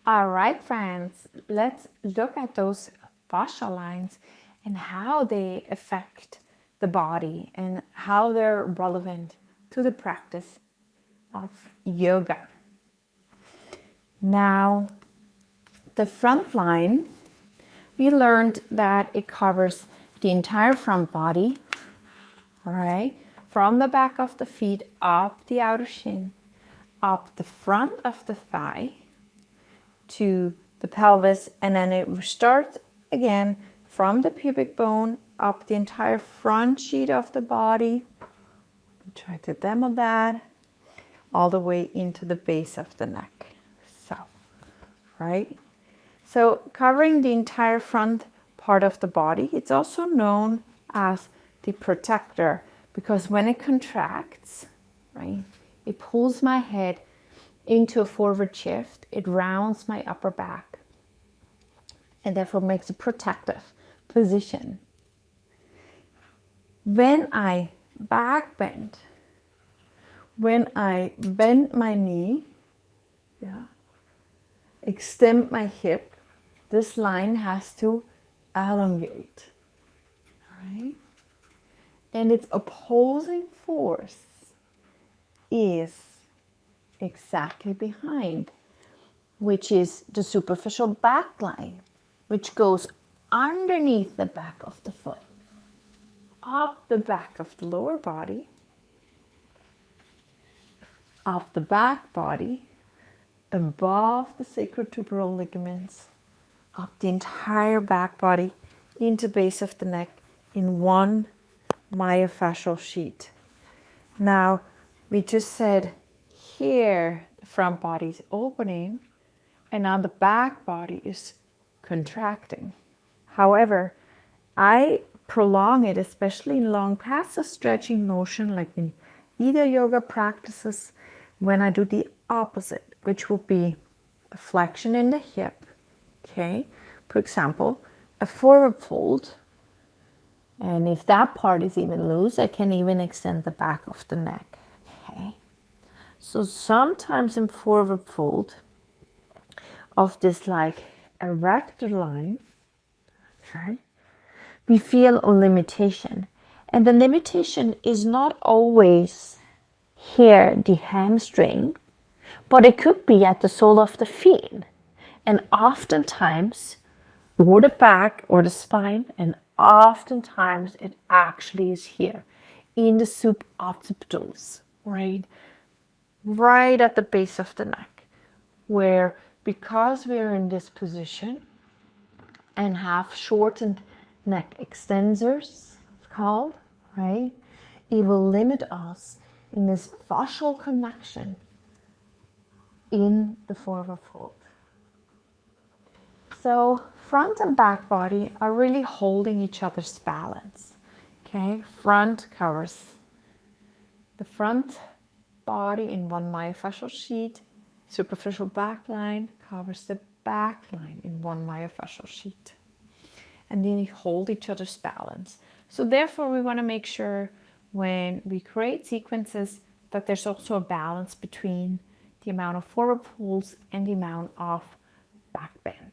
All right, friends, let's look at those fascia lines and how they affect the body and how they're relevant to the practice of yoga. Now, the front line, we learned that it covers the entire front body, all right, from the back of the feet up the outer shin, up the front of the thigh to the pelvis, and then it starts again from the pubic bone up the entire front sheet of the body. Try to demo that all the way into the base of the neck. So, right? So covering the entire front part of the body, it's also known as the protector because when it contracts, right, it pulls my head into a forward shift, it rounds my upper back and therefore makes a protective position. When I back bend, when I bend my knee, extend my hip, this line has to elongate, right? And its opposing force is exactly behind, which is the superficial back line, which goes underneath the back of the foot, up the back of the lower body, up the back body, above the sacrotuberal ligaments, up the entire back body, into base of the neck in one myofascial sheet. Now, we just said here the front body is opening and now the back body is contracting. However, I prolong it, especially in long passive stretching motion, like in either yoga practices, when I do the opposite, which will be a flexion in the hip. Okay, for example, a forward fold. And if that part is even loose, I can even extend the back of the neck. Okay, so sometimes in forward fold of this like erector line, okay, we feel a limitation. And the limitation is not always here, the hamstring, but it could be at the sole of the feet. And oftentimes, or the back or the spine, and oftentimes it actually is here in the suboccipitals, right? Right at the base of the neck, where because we're in this position and have shortened neck extensors, it's called, right? It will limit us in this fascial connection in the forward fold. So front and back body are really holding each other's balance. Okay, front covers the front body in one myofascial sheet. Superficial back line covers the back line in one myofascial sheet. And then they hold each other's balance. So therefore we want to make sure when we create sequences that there's also a balance between the amount of forward folds and the amount of back bend.